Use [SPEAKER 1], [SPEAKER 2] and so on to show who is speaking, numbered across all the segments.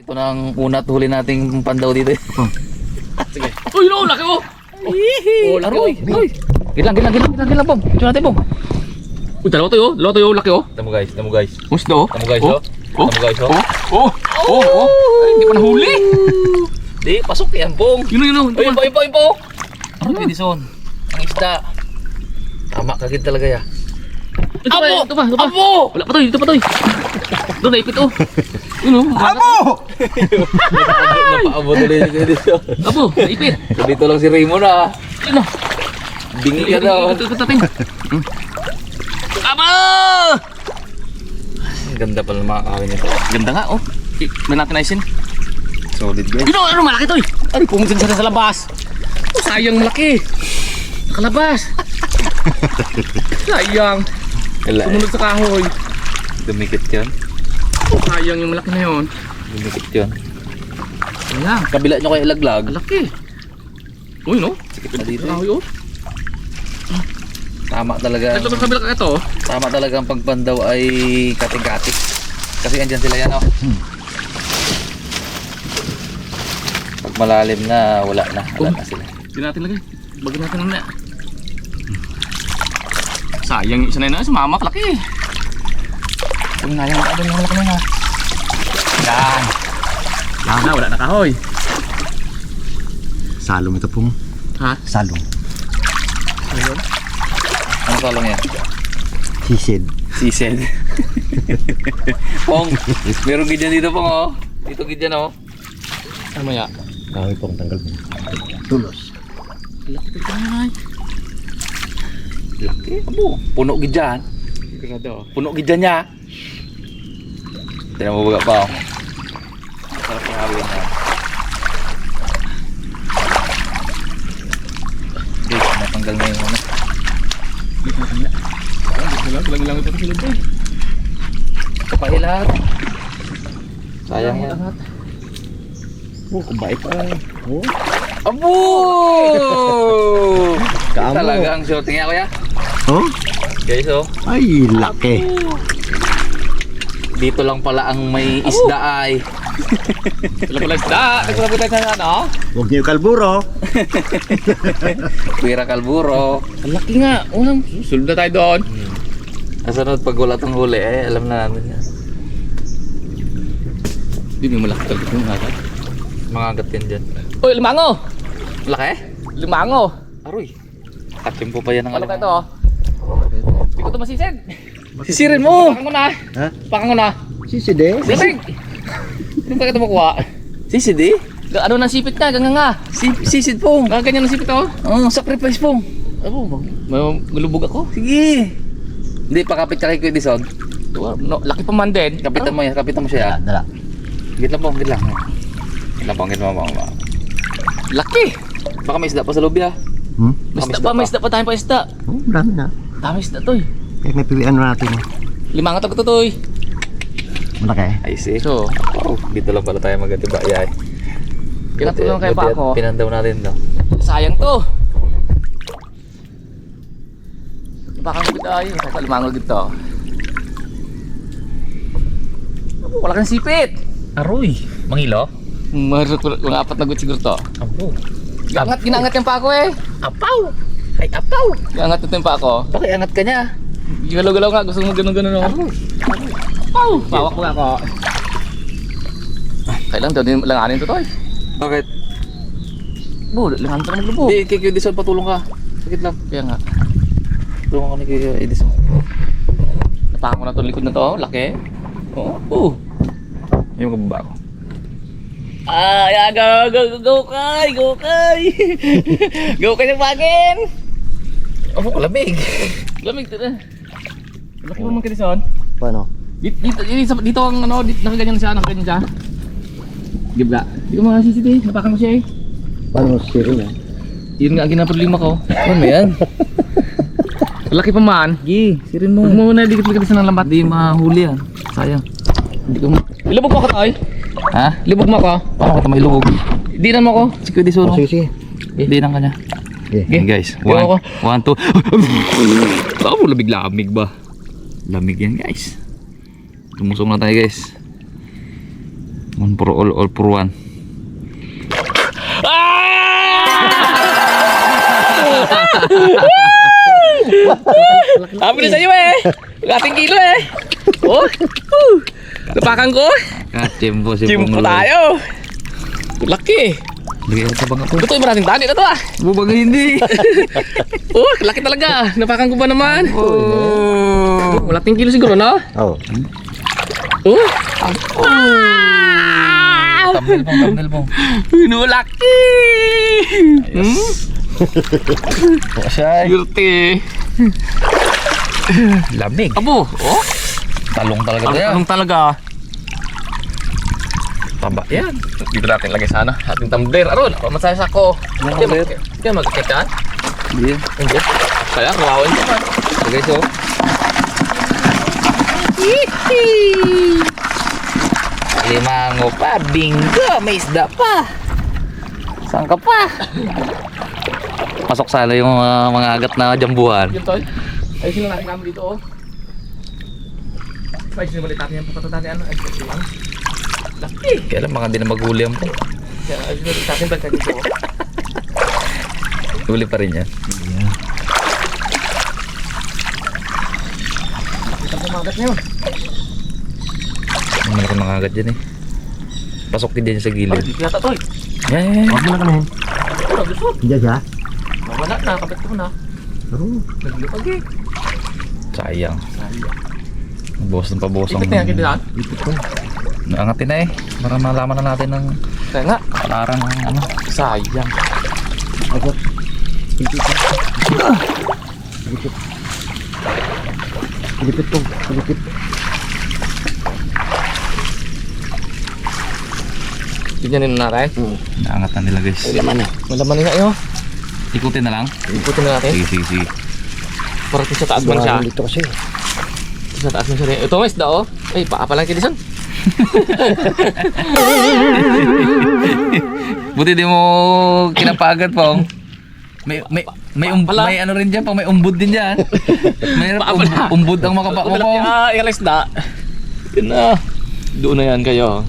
[SPEAKER 1] Ito na ang una at huli nating pandaw dito.
[SPEAKER 2] Sige. Uy, no, laki oh.
[SPEAKER 1] Oh, laki
[SPEAKER 2] Aroy,
[SPEAKER 1] oh. Gilang, Bong. Ito natin, Bong.
[SPEAKER 2] Uy, dalawa to yo, laki oh.
[SPEAKER 1] Tamo guys.
[SPEAKER 2] Musta oh?
[SPEAKER 1] Tamo guys, oh. Tamo guys, oh.
[SPEAKER 2] Ay, hindi pa nahuli.
[SPEAKER 1] Di, pasok yan, Bong.
[SPEAKER 2] Yun.
[SPEAKER 1] Ay, impo. Ano ba, Edison? Ang isda. Tama kagid talaga ya.
[SPEAKER 2] Ito pa.
[SPEAKER 1] Abo!
[SPEAKER 2] Wala pa to, dito pa to. Doon, naipit oh. Yun oh. Abo!
[SPEAKER 1] Napaabo tuloy si Edison.
[SPEAKER 2] Abo, naipit.
[SPEAKER 1] So, dito lang si Raymond ah.
[SPEAKER 2] Yun oh.
[SPEAKER 1] Bingi ka daw.
[SPEAKER 2] Ito natin. Abo!
[SPEAKER 1] Ang ganda pala ng mga kawin nito.
[SPEAKER 2] Ganda nga oh. May natin naisin.
[SPEAKER 1] Solid guys.
[SPEAKER 2] Yun oh, ano malaki to eh. Ay, pumunta sa labas. Oh, sayang malaki. Nakalabas. Sayang. Sumunod sa kahoy.
[SPEAKER 1] Dumikit yun.
[SPEAKER 2] Oh, sayang yung malaki na yun.
[SPEAKER 1] Dumikit yun.
[SPEAKER 2] Ayan.
[SPEAKER 1] Kabila nyo kayo ilaglag.
[SPEAKER 2] Malaki. Uy no?
[SPEAKER 1] Sikip na dito.
[SPEAKER 2] Kahoy oh.
[SPEAKER 1] Tama talaga.
[SPEAKER 2] Ito sa kabila ka ito oh.
[SPEAKER 1] Tama talaga ang pagpandaw ay kating-kating. Kasi andyan sila yan oh. Pag malalim na, wala na sila.
[SPEAKER 2] Hindi natin lagay. Bagay natin na. Sayang isa na yun. Sumama laki. Kung nayang ka doon, malaki na nga. Yan. Yan na, wala na kahoy.
[SPEAKER 3] Salong ito pong.
[SPEAKER 2] Ha?
[SPEAKER 3] Salong.
[SPEAKER 2] Ayun.
[SPEAKER 1] Anong salong yan?
[SPEAKER 3] Sisid.
[SPEAKER 1] Sised. Pong, meron gidyan dito Pong oh. Dito gidyan oh.
[SPEAKER 2] Ano ya?
[SPEAKER 3] Kahoy pong tanggal mo. Tulos.
[SPEAKER 2] Laki ito ay.
[SPEAKER 1] Laki. Abo, puno gidyan.
[SPEAKER 2] Sigurado.
[SPEAKER 1] Puno gidyan niya. Tinan mo baga pa oh. Sarap yung hawin niya. Okay, natanggal na yung ano.
[SPEAKER 2] Bilang ito sa loob eh.
[SPEAKER 1] Kapay lahat. Sayang yan.
[SPEAKER 3] Oh, kabait pa. Oh.
[SPEAKER 1] Abo!
[SPEAKER 3] Kaamo.
[SPEAKER 1] Talaga ang shorting niya kuya.
[SPEAKER 3] Oh?
[SPEAKER 1] Guys oh.
[SPEAKER 3] Ay, laki.
[SPEAKER 1] Dito lang pala ang may isda ay.
[SPEAKER 2] Wala pala isda. Nagsasabi tayo sa ano?
[SPEAKER 3] Huwag niyo kalburo.
[SPEAKER 1] Pira kalburo.
[SPEAKER 2] Ang laki nga. Unang susunod na tayo doon.
[SPEAKER 1] Kasunod pag wala tong huli eh, alam na namin yan.
[SPEAKER 2] Hindi mo malaki talaga yung agad.
[SPEAKER 1] Mga agat yan dyan.
[SPEAKER 2] Uy, limango!
[SPEAKER 1] Laki?
[SPEAKER 2] Limango!
[SPEAKER 1] Aroy. Katimpo pa yan ng
[SPEAKER 2] Ano ka ito? Hindi ko ito masisid.
[SPEAKER 1] Sisirin mo!
[SPEAKER 2] Pakan ko na.
[SPEAKER 3] Ha?
[SPEAKER 2] Pakan ko na.
[SPEAKER 3] Sisid eh.
[SPEAKER 2] Sisig! Hindi ba ito makuha?
[SPEAKER 1] Sisid eh?
[SPEAKER 2] Ano nang sipit na? Gangan nga.
[SPEAKER 1] Sisid po.
[SPEAKER 2] Ganyan ang sipit oh.
[SPEAKER 1] Sacrifice po.
[SPEAKER 2] Ano? Malubog ako.
[SPEAKER 1] Sige. Hindi, pakapit ka kay Kuya Edison.
[SPEAKER 2] No, laki pa man din.
[SPEAKER 1] Kapitan mo yan, kapitan mo siya.
[SPEAKER 3] Dala.
[SPEAKER 1] Git lang po, git lang. Git lang po, git mo.
[SPEAKER 2] Laki!
[SPEAKER 1] Baka may isda pa sa lobby ha.
[SPEAKER 2] May isda pa tayo pa isda.
[SPEAKER 3] Oh, marami na.
[SPEAKER 2] Dami isda to eh.
[SPEAKER 3] Kaya may pilihan na natin.
[SPEAKER 2] Limang atag to to eh.
[SPEAKER 3] Malaki.
[SPEAKER 1] I see.
[SPEAKER 2] So,
[SPEAKER 1] Oh, dito lang pala tayo mag-atibaya eh.
[SPEAKER 2] pinatulong kayo pa ako.
[SPEAKER 1] Pinandaw natin daw.
[SPEAKER 2] Sayang to. Baka kapit tayo. Sa limangol dito. Wala kang sipit.
[SPEAKER 1] Aroy, mangilo?
[SPEAKER 2] Mga apat na gut siguro to.
[SPEAKER 1] Abo.
[SPEAKER 2] Ginangat yung pa ako eh.
[SPEAKER 1] Apaw! Ay, apaw!
[SPEAKER 2] Ginangat ito yung pa ako.
[SPEAKER 1] Bakit angat ka niya?
[SPEAKER 2] Galaw-galaw nga. Gusto mo ganun-ganun ako. Oh, pawak mo nga ako. Kailan daw din langanin to to eh.
[SPEAKER 1] Bakit?
[SPEAKER 2] Langanin to na maglubog.
[SPEAKER 1] Hindi, kay Kuya Edison patulong ka. Sakit lang.
[SPEAKER 2] Kaya nga.
[SPEAKER 1] Tulungan ko ni Kuya Edison.
[SPEAKER 2] Napakan ko na to likod na to. Laki. Oo.
[SPEAKER 1] Yung kababa ko.
[SPEAKER 2] Ay, go kay! Go kay ng bagin!
[SPEAKER 1] Abo, lamig.
[SPEAKER 2] Lamig to na. Laki pa man Edison.
[SPEAKER 3] Paano?
[SPEAKER 2] Dito ang ano, nakaganyan siya. Gibla. Hindi ko makasisid eh. Napakan ko siya eh.
[SPEAKER 3] Paano siri niya?
[SPEAKER 2] Yun nga ginaproblema ko.
[SPEAKER 1] Ano yan?
[SPEAKER 2] Laki pa man.
[SPEAKER 1] Gi, sirin mo.
[SPEAKER 2] Huwag mo na dikit-dikit sa ng lambat.
[SPEAKER 1] Di mahuli yan. Sayang.
[SPEAKER 2] Hindi ko ilubog mo ako tayo.
[SPEAKER 1] Ha?
[SPEAKER 2] Ilubog mo ako.
[SPEAKER 1] Paano kita may lubog?
[SPEAKER 2] Dinan mo ako.
[SPEAKER 1] Si Kuya Edison.
[SPEAKER 3] Sige.
[SPEAKER 1] Dinan ka niya.
[SPEAKER 3] Okay.
[SPEAKER 1] Okay guys.
[SPEAKER 2] Ewan ko.
[SPEAKER 1] 1, 2. Baka mo lamig-lamig ba? Lamig yan guys. Tumusok na tayo guys. One for all for one.
[SPEAKER 2] Sabi na sa'yo eh. Ating kilo eh. Oh. Napakan ko.
[SPEAKER 1] Chimpo si
[SPEAKER 2] Chimpo
[SPEAKER 1] Pongloy.
[SPEAKER 2] tayo. Laki.
[SPEAKER 1] Bigyan ka bang ako?
[SPEAKER 2] Ito yung maraming tani na to ah.
[SPEAKER 1] Bubag hindi.
[SPEAKER 2] Oh, laki talaga. Napakan ko ba naman?
[SPEAKER 1] Oh.
[SPEAKER 2] Malaking kilo siguro, no?
[SPEAKER 3] Oo.
[SPEAKER 2] Oh.
[SPEAKER 1] Thumbnail pong.
[SPEAKER 2] Laki.
[SPEAKER 1] Siya.
[SPEAKER 2] Yurti.
[SPEAKER 1] Lamig.
[SPEAKER 2] Abo. Oh.
[SPEAKER 1] Talong talaga to yan.
[SPEAKER 2] Anong talaga?
[SPEAKER 1] Taba yan.
[SPEAKER 2] Dito natin lagay sana. Ating tumbler. Aron, pamasaya sa ako. Kaya mag-check ka?
[SPEAKER 1] Hindi.
[SPEAKER 2] Hindi. Kaya, kawawan ka man.
[SPEAKER 1] So guys, oh. Limango pa. Bingo. May isda pa. Saan ka pa? Pasok sala yung mga agat na jambuhan.
[SPEAKER 2] Yun, tol. Ayusin lang natin kami dito, oh. Ayusin balik natin yung patato natin. Ano? Ayusin lang. Laki.
[SPEAKER 1] Kaya lang, mga hindi na mag-uli ang po.
[SPEAKER 2] Kaya ayusin balik natin balik dito, oh.
[SPEAKER 1] Uli pa rin yan.
[SPEAKER 2] Ito ang magat na yun.
[SPEAKER 1] Ang malaki mga agat dyan eh. Pasok din dyan sa
[SPEAKER 2] Ay,
[SPEAKER 1] gilid.
[SPEAKER 2] dito yata, tol.
[SPEAKER 1] Yan.
[SPEAKER 3] Huwag mo na kanahin.
[SPEAKER 2] Ano, gusto?
[SPEAKER 3] Hindi siya.
[SPEAKER 2] Wala na, kapit ko na.
[SPEAKER 3] Oo.
[SPEAKER 2] Naglupag eh.
[SPEAKER 1] Sayang. Bawas ng pabawas ang...
[SPEAKER 2] Ipit na yan, kindihan.
[SPEAKER 3] Ipit ko.
[SPEAKER 1] Naangatin na eh. Para malaman na natin ng
[SPEAKER 2] Kaya nga.
[SPEAKER 1] parang ano.
[SPEAKER 2] Sayang.
[SPEAKER 3] Ako. Ipit ko. Ipit. Ipit ko. Ipit.
[SPEAKER 2] Tignan na natin.
[SPEAKER 1] Naangat na nila guys.
[SPEAKER 3] Laman na.
[SPEAKER 2] Malaman nga yun.
[SPEAKER 1] Ikutin na lang.
[SPEAKER 2] Ikutin na natin.
[SPEAKER 1] Sige.
[SPEAKER 2] Para sa taas man siya.
[SPEAKER 3] Dito kasi.
[SPEAKER 2] Sa taas man siya. Ito may isda oh. Ay, paa pa lang kinisan.
[SPEAKER 1] Buti di mo kinapagat pong. May ano rin dyan, may umbod din dyan. May umbod ang makapa mo po.
[SPEAKER 2] Yung isda. Yun na. Doon na yan kayo.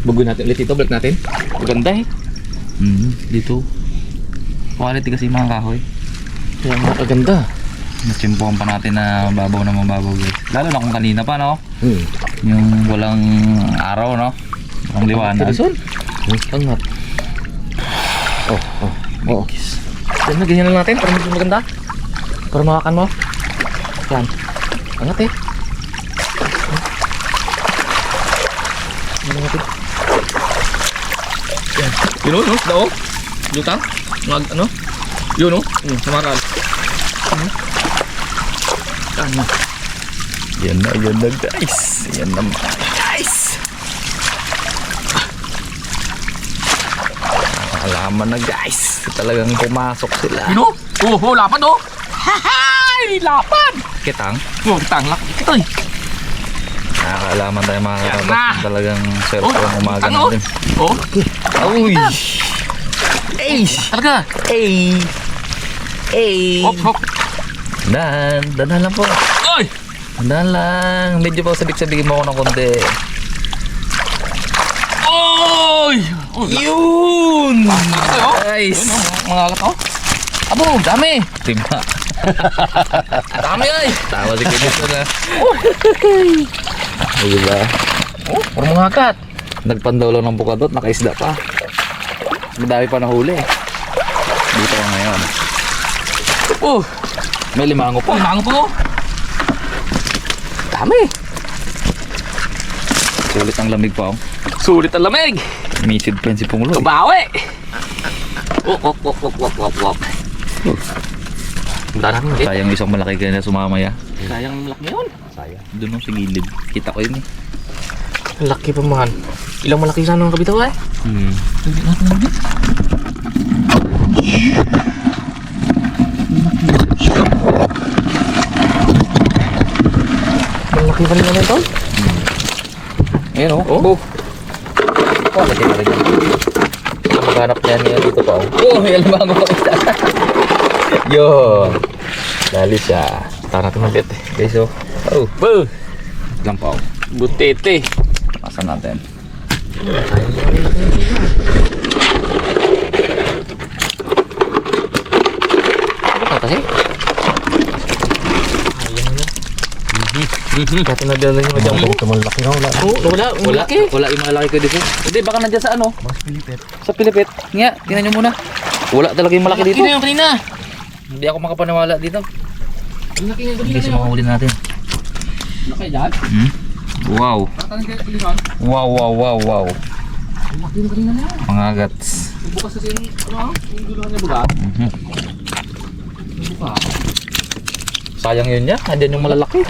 [SPEAKER 2] Bagoy natin ulit ito. Balik natin. Maganda eh.
[SPEAKER 1] Dito. Quality kasi mga kahoy.
[SPEAKER 2] Kaya nga maganda.
[SPEAKER 1] Natsimpuhan pa natin na mababaw na mababaw guys. Lalo na kung kanina pa no.
[SPEAKER 3] Hmm.
[SPEAKER 1] Yung walang araw no. Ang liwanag.
[SPEAKER 2] Kinisan. Angat.
[SPEAKER 3] Oo.
[SPEAKER 2] Yan na, ganyan lang natin para maging maganda. Para makakan mo. Yan. Angat eh. Yan natin. Yan. Yun o, no? Dao. Lutang. Ano? Yun o. Samaral. Ano?
[SPEAKER 1] Yan na guys. Yan na guys. Nakakalaman na guys. Talagang pumasok sila.
[SPEAKER 2] Yun o. Oh, lapad o. Hahay! Lapad!
[SPEAKER 1] Kitang.
[SPEAKER 2] Oh, tanglak. Ito eh.
[SPEAKER 1] Nakakalaman tayo mga
[SPEAKER 2] Yan
[SPEAKER 1] katabas.
[SPEAKER 2] na.
[SPEAKER 1] Talagang swerte ng umaga
[SPEAKER 2] ano?
[SPEAKER 1] natin.
[SPEAKER 2] Oh.
[SPEAKER 1] Uy! Ay!
[SPEAKER 2] Talaga.
[SPEAKER 1] Ay! Ay!
[SPEAKER 2] Hop, hop.
[SPEAKER 1] Dahan lang po.
[SPEAKER 2] Ay!
[SPEAKER 1] Dahan lang. Medyo pa sabik-sabikin mo ako ng konti.
[SPEAKER 2] Oy!
[SPEAKER 1] Yun!
[SPEAKER 2] Guys! Mga agat oh. Abo, dami!
[SPEAKER 1] Timba.
[SPEAKER 2] Dami ay!
[SPEAKER 1] Tawa si Kinis na. O diba?
[SPEAKER 2] Oh, puro mga agat.
[SPEAKER 1] Nagpandaw lang ng bukadot, nakaisda pa. Madami pa nahuli. Dito ka ngayon.
[SPEAKER 2] Oh!
[SPEAKER 1] May limango pa.
[SPEAKER 2] Limango po! Dami!
[SPEAKER 1] Sulit ang lamig pa.
[SPEAKER 2] Sulit ang lamig!
[SPEAKER 1] Misid pa yun si Pungloy.
[SPEAKER 2] Kabawi! Wok. Darang ulit.
[SPEAKER 1] Sayang isang malaki kaya na sumamaya.
[SPEAKER 2] Sayang malaki yun.
[SPEAKER 1] Sayang. Doon sa gilid. Kita ko yun eh.
[SPEAKER 2] Laki pa man. Ilang malaki sana ng kabitaw eh. Hindi natin ulit. Malaki pa rin naman ito.
[SPEAKER 1] Ayan o.
[SPEAKER 2] Oh.
[SPEAKER 1] Wala kayo na rin. Maghanap niya niya dito pa. Oh, may alimango pa isa. Yo. Dali siya.
[SPEAKER 2] Tara natin ulit eh.
[SPEAKER 1] Guys oh. Oh.
[SPEAKER 2] Boo!
[SPEAKER 1] Lang pa.
[SPEAKER 2] Butete.
[SPEAKER 1] Pasan natin. Ano kasi?
[SPEAKER 2] Kaya tinadala nyo dyan po.
[SPEAKER 3] Ito malaki na wala.
[SPEAKER 2] Wala,
[SPEAKER 1] Wala yung malaki ko dito. Hindi, baka nandyan sa ano?
[SPEAKER 3] Mas Pilipit.
[SPEAKER 1] Sa Pilipit. Nga, tingnan nyo muna. Wala talaga yung malaki dito.
[SPEAKER 2] Laki na yung kanina.
[SPEAKER 1] Hindi ako makapaniwala dito.
[SPEAKER 2] Ang laki yung
[SPEAKER 1] Hindi sa mga huli natin.
[SPEAKER 2] Laki dyan.
[SPEAKER 1] Wow.
[SPEAKER 2] Tatanong kayo kulihan.
[SPEAKER 1] Wow, wow, wow, wow.
[SPEAKER 2] Ang laki yung kanina na.
[SPEAKER 1] Mga agats.
[SPEAKER 2] Bukas kasi yung, yung duluhan niya buga. Yung buka.
[SPEAKER 1] Sayang yun niya. Andyan yung malalaki.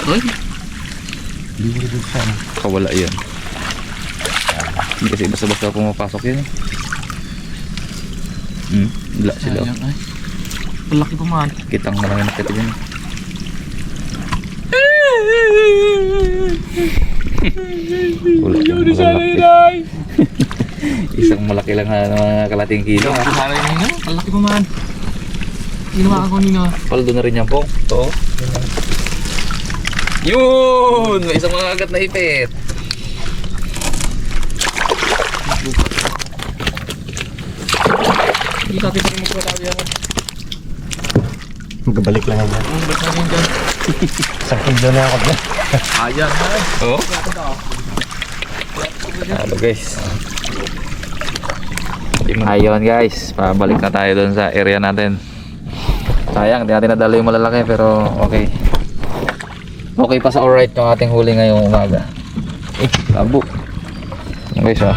[SPEAKER 2] Uy.
[SPEAKER 3] Hindi mo dito sa ano.
[SPEAKER 1] Kawala yun. Hindi kasi basta-basta pumapasok yun. Wala sila.
[SPEAKER 2] Sayang ay. Ang laki pa man.
[SPEAKER 1] Kitang na lang yung nakita yun. Wala yung malalaki. Isang malaki lang na mga kalating kilo.
[SPEAKER 2] Ang sana yung nina. Ang laki pa man. Ginawa ko nina.
[SPEAKER 1] Paldo na rin yan po. Ito. Yun! May isang mga agat na ipit.
[SPEAKER 2] Hindi natin pa rin magpatawi ako.
[SPEAKER 3] Magkabalik lang ako.
[SPEAKER 2] Ang balik natin dyan.
[SPEAKER 3] Isang kilo na ako dyan.
[SPEAKER 2] Ayan ay.
[SPEAKER 1] Oo. Halo guys. Ayun guys. Pabalik na tayo doon sa area natin. Sayang, hindi natin nadala yung malalaki pero okay. Okay pa sa alright yung ating huli ngayong umaga. Labo. Okay siya.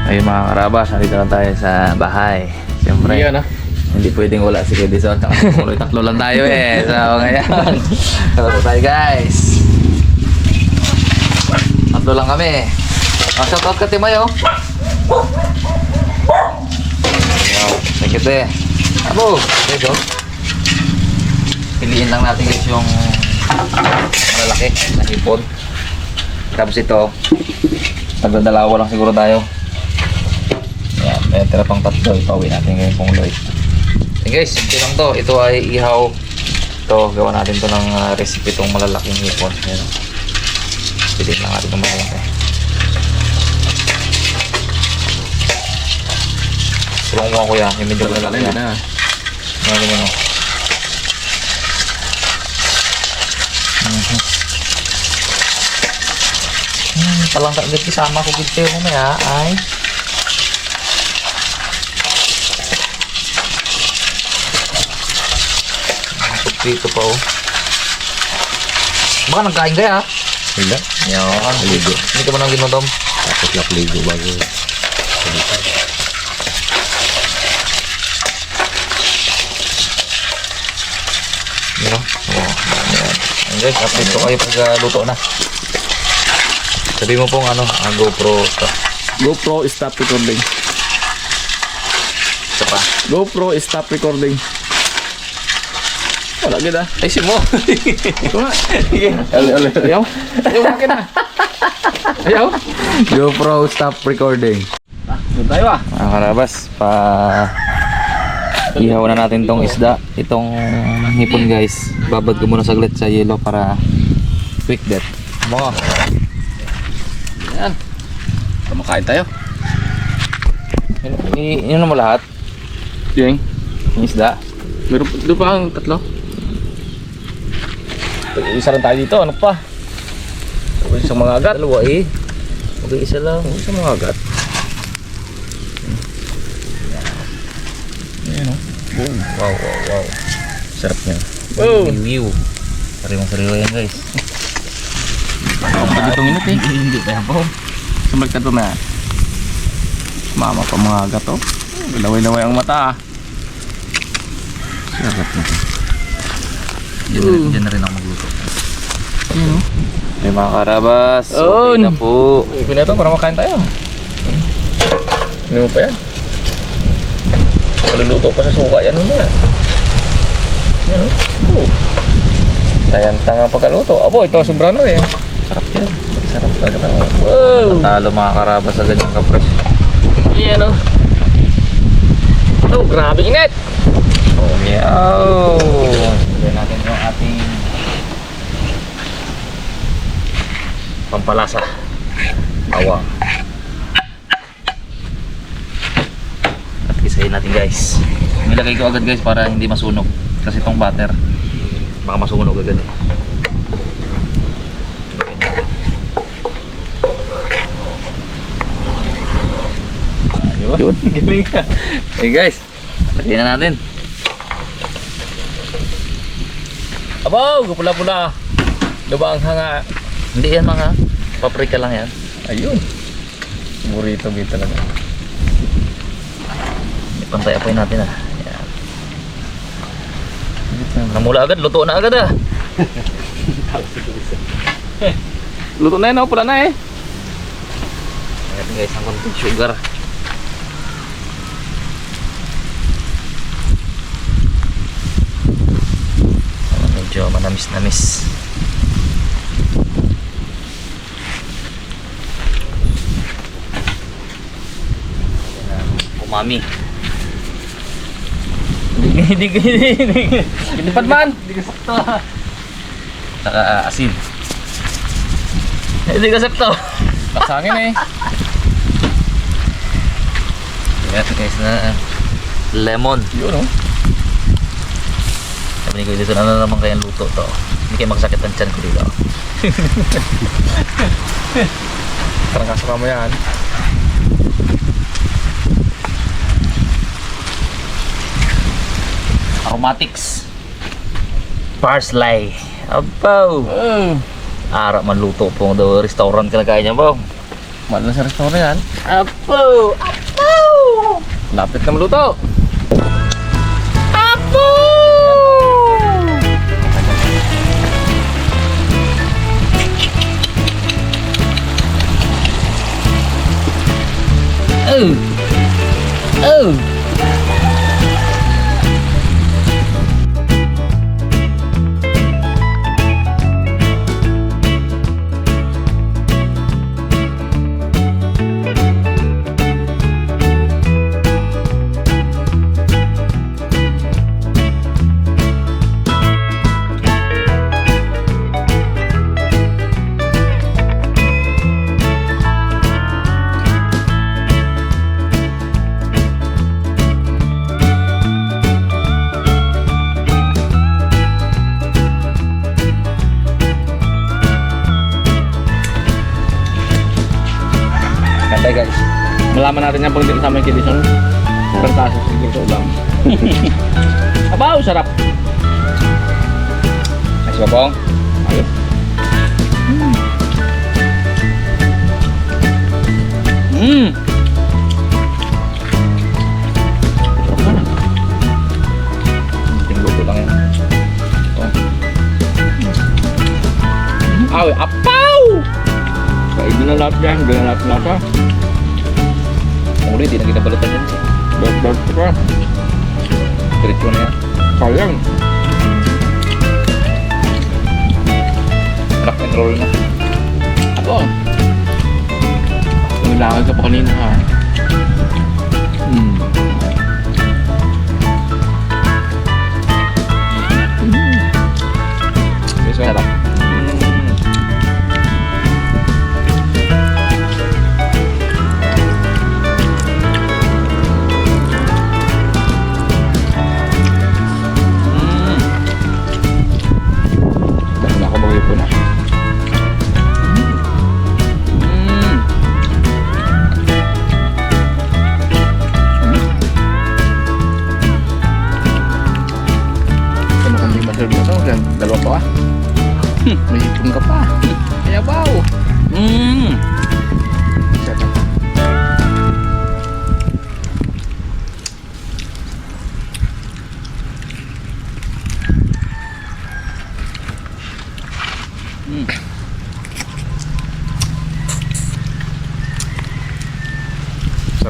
[SPEAKER 1] Ayun mga karabas, nandito lang tayo sa bahay. Siyempre,
[SPEAKER 2] Iyan
[SPEAKER 1] hindi pwedeng wala si Edison. Tatlo lang tayo eh. So ngayon, tatlo tayo guys. Tatlo lang kami. Shout out ka Timayo. Thank you te. Abo, ito. Piliin lang natin guys yung malalaki na hipon. Tapos ito, nagdadalawa lang siguro tayo. Yan, may tira pang tatlo. Ipauwi natin ngayon pong loy. Okay guys, simple lang to. Ito ay ihaw. Ito, gawa natin to ng recipe itong malalaking hipon. Yan. Piliin lang natin itong malalaki. Tulungan mo ako yan. Yung medyo malalaki yan. Ano mo. Talang taklit kasama ko gito ko maya ay dito pa oh. Baka nagkain kaya?
[SPEAKER 3] Wala.
[SPEAKER 1] Yan.
[SPEAKER 3] Ligo.
[SPEAKER 1] Hindi ka ba nang ginodom?
[SPEAKER 3] Tapos lang ligo bago.
[SPEAKER 1] You know? Oh, yan. And guys, update ko kayo pag luto na. Sabi mo pong ano, GoPro stuff.
[SPEAKER 2] GoPro stop recording.
[SPEAKER 1] Isa pa.
[SPEAKER 2] GoPro stop recording. Wala ganda.
[SPEAKER 1] Ay, si mo.
[SPEAKER 2] Ito nga. Ayaw. Ayaw makin na. Ayaw.
[SPEAKER 1] GoPro stop recording.
[SPEAKER 2] Doon tayo ah.
[SPEAKER 1] Mga karabas, ihaw na natin tong isda. Itong hipon guys. Babad ko muna saglit sa yelo para quick death. Mga.
[SPEAKER 2] Yan. Kumakain tayo.
[SPEAKER 1] Inom mo lahat.
[SPEAKER 2] Yang.
[SPEAKER 1] Yung isda.
[SPEAKER 2] Meron doon pa ang tatlo. Isa rin tayo dito. Ano pa? Isang mga agat.
[SPEAKER 1] Dalawa eh. Okay, isa lang.
[SPEAKER 2] Isang mga agat. Ayan o.
[SPEAKER 1] Boom. Wow, wow, wow. Sarap niya.
[SPEAKER 2] Wow.
[SPEAKER 1] View. Sariwang-sariwa yan guys.
[SPEAKER 2] Pag itong init eh.
[SPEAKER 1] Hindi pa yan po.
[SPEAKER 2] Sumagkat pa na. Mama pa mga gato. Laway-laway ang mata. Sarap na.
[SPEAKER 1] Diyan na rin ako magluto.
[SPEAKER 2] Ayun.
[SPEAKER 1] Ay mga karabas,
[SPEAKER 2] Oh.
[SPEAKER 1] okay na po.
[SPEAKER 2] Ipin na ito para makain tayo. Ano mo pa yan? Maluluto pa sa suka yan. Ano yan? Yan o. Oh. Tayang-tang ang pagkaluto. Abo, ito sobra na eh.
[SPEAKER 1] Sarap yan. Sarap talaga.
[SPEAKER 2] Wow!
[SPEAKER 1] Talo mga karabas sa ganyang kapres.
[SPEAKER 2] Yan o. Oh, grabe init!
[SPEAKER 1] Oh, meow! Lagyan natin yung ating pampalasa. Bawang. At isahin natin guys. Nilagay ko agad guys para hindi masunog. Kasi itong butter, baka masunog agad eh. Ayun.
[SPEAKER 2] Galing ka.
[SPEAKER 1] Hey guys, lagyan na natin.
[SPEAKER 2] Abaw! Pula-pula. Diba ang hanga?
[SPEAKER 1] Hindi yan mga paprika lang yan.
[SPEAKER 2] Ayun. Burrito bit talaga.
[SPEAKER 1] Ipantay-apay natin ah. Yan. Namula agad, luto na agad ah.
[SPEAKER 2] Luto na yun o, pula na eh.
[SPEAKER 1] Ayan guys, ang konting sugar. Medyo manamis-namis. Umami.
[SPEAKER 2] Hindi man.
[SPEAKER 1] Saka asin. Hindi ka sakto.
[SPEAKER 2] Pasangin eh.
[SPEAKER 1] Ayan guys na lemon.
[SPEAKER 2] Yun o.
[SPEAKER 1] Sabi ni Kuya dito, ano naman kayang luto to? Hindi kayo magsakit ang tiyan ko dito.
[SPEAKER 2] Parang kasama mo yan.
[SPEAKER 1] Aromatics. Parsley. Abaw. Ara man luto po ng restaurant ka na kaya niya ba?
[SPEAKER 2] Mahal na sa restaurant yan.
[SPEAKER 1] Abaw.
[SPEAKER 2] Lapit na maluto.
[SPEAKER 1] Oh. Oh.
[SPEAKER 2] Kantay guys. Malaman natin yan pag hindi kasama yung kidison. Pagtaso siguro sa ulam. Abaw, sarap.
[SPEAKER 1] Nice ba pong?
[SPEAKER 2] Ayos.
[SPEAKER 1] Mmm. Ting luto lang yan.
[SPEAKER 2] Aw, apaw! Kain na lahat yan. Hindi na lahat lasa.
[SPEAKER 1] Uli, di na kita balutan yan.
[SPEAKER 2] Bert pa.
[SPEAKER 1] Diretso na yan.
[SPEAKER 2] Sayang.
[SPEAKER 1] Rock and roll na.
[SPEAKER 2] Ako. Nangilangag ka pa kanina ha.
[SPEAKER 1] Sarap.
[SPEAKER 2] Dahil ako bagay po na.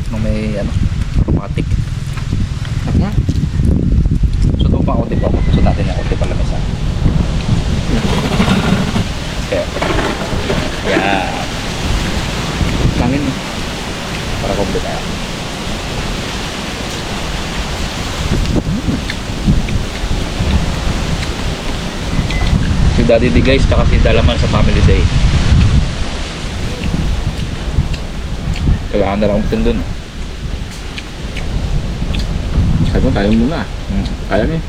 [SPEAKER 1] Sarap nung may ano, aromatic.
[SPEAKER 2] Sarap nga.
[SPEAKER 1] So ito pa konti pa. So natin yung konti pa lamesa. Okay. Yan.
[SPEAKER 2] Langin.
[SPEAKER 1] Para complete tayo. Si Daddy D guys, tsaka si Dalaman sa Family Day. Kailangan na lang umitin dun.
[SPEAKER 2] Sabi mo, tayo muna. Kaya niya.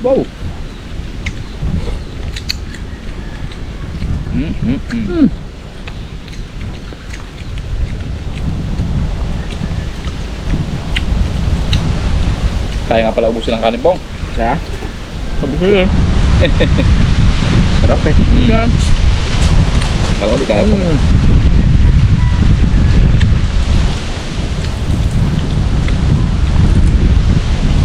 [SPEAKER 2] Wow.
[SPEAKER 1] Kaya nga pala ubusin ng kanin pong.
[SPEAKER 2] Kaya? Sabi ko yun.
[SPEAKER 1] Sarap eh.
[SPEAKER 2] Yan.
[SPEAKER 1] Kala ko di kaya po.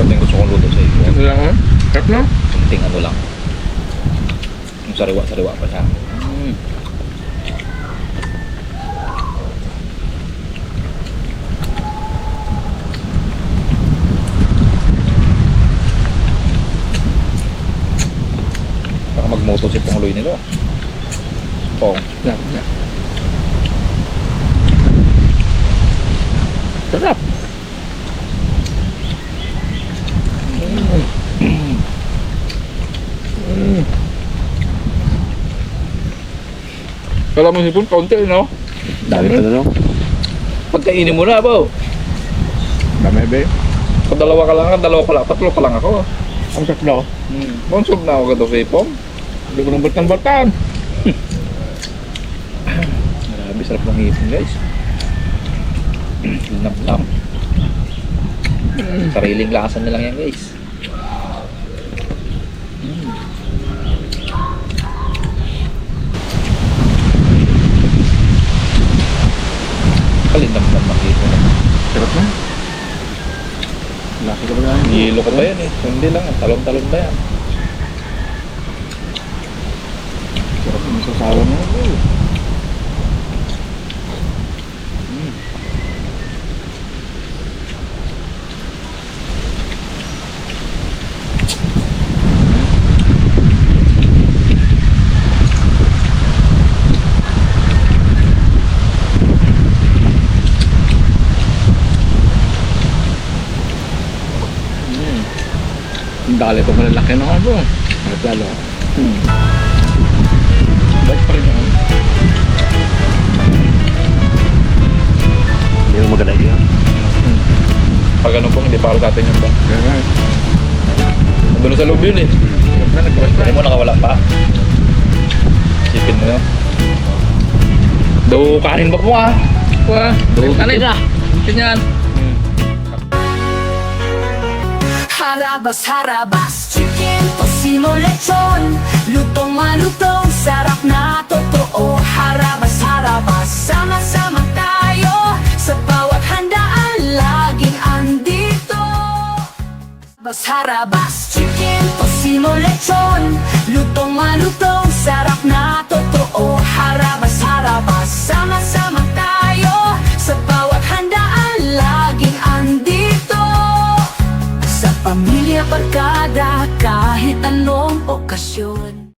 [SPEAKER 1] Kunting gusto kong luto sa iyo.
[SPEAKER 2] Ito lang oh. Sarap na.
[SPEAKER 1] Kunting ano lang. Yung sariwa-sariwa pa siya. Baka magmoto si Pongloy nito. Pong.
[SPEAKER 2] Yan. Yan. Sarap.
[SPEAKER 1] Kala mo sipon, kaunti no?
[SPEAKER 3] Dami pa na no?
[SPEAKER 1] Pagkainin mo na, bo.
[SPEAKER 2] Dami ba?
[SPEAKER 1] Kung dalawa ka lang, tatlo pa lang ako.
[SPEAKER 2] Ang tatlo.
[SPEAKER 1] Konsum na ako gato sa ipong.
[SPEAKER 2] Hindi ko nang batan-batan.
[SPEAKER 1] Grabe, sarap ng hipon guys. Linap lang. Sariling lasan na lang yan guys. Kalinap lang ng hipon.
[SPEAKER 2] Sarap na. Laki ka ba yan?
[SPEAKER 1] Hilo ko pa yan eh. Hindi lang, talon-talon ba yan?
[SPEAKER 2] Sarap yung sasawa mo. Ang dali pa malalaki na ako. At lalo. Ba't pa rin ako?
[SPEAKER 3] Hindi mo maganda yun.
[SPEAKER 1] Pag ano pong, hindi para sa atin yun ba?
[SPEAKER 2] Kaya nga.
[SPEAKER 1] Nandun sa loob yun eh.
[SPEAKER 2] Siyempre nagkawas
[SPEAKER 1] Hindi mo nakawala pa. Sipin mo yun. Do kanin ba po ah?
[SPEAKER 2] Wah, kanin na. Ganyan.
[SPEAKER 4] Harabas, harabas, chicken, tosino, lechon. Lutong malutong, sarap na totoo. Harabas, harabas, sama-sama tayo. Sa bawat handaan, laging andito. Harabas, harabas, chicken, tosino, lechon. Lutong malutong, sarap na totoo. Harabas, harabas, sama-sama tayo. Sa bawat handaan, laging andito. Sa pamilya, barkada, kahit anong okasyon.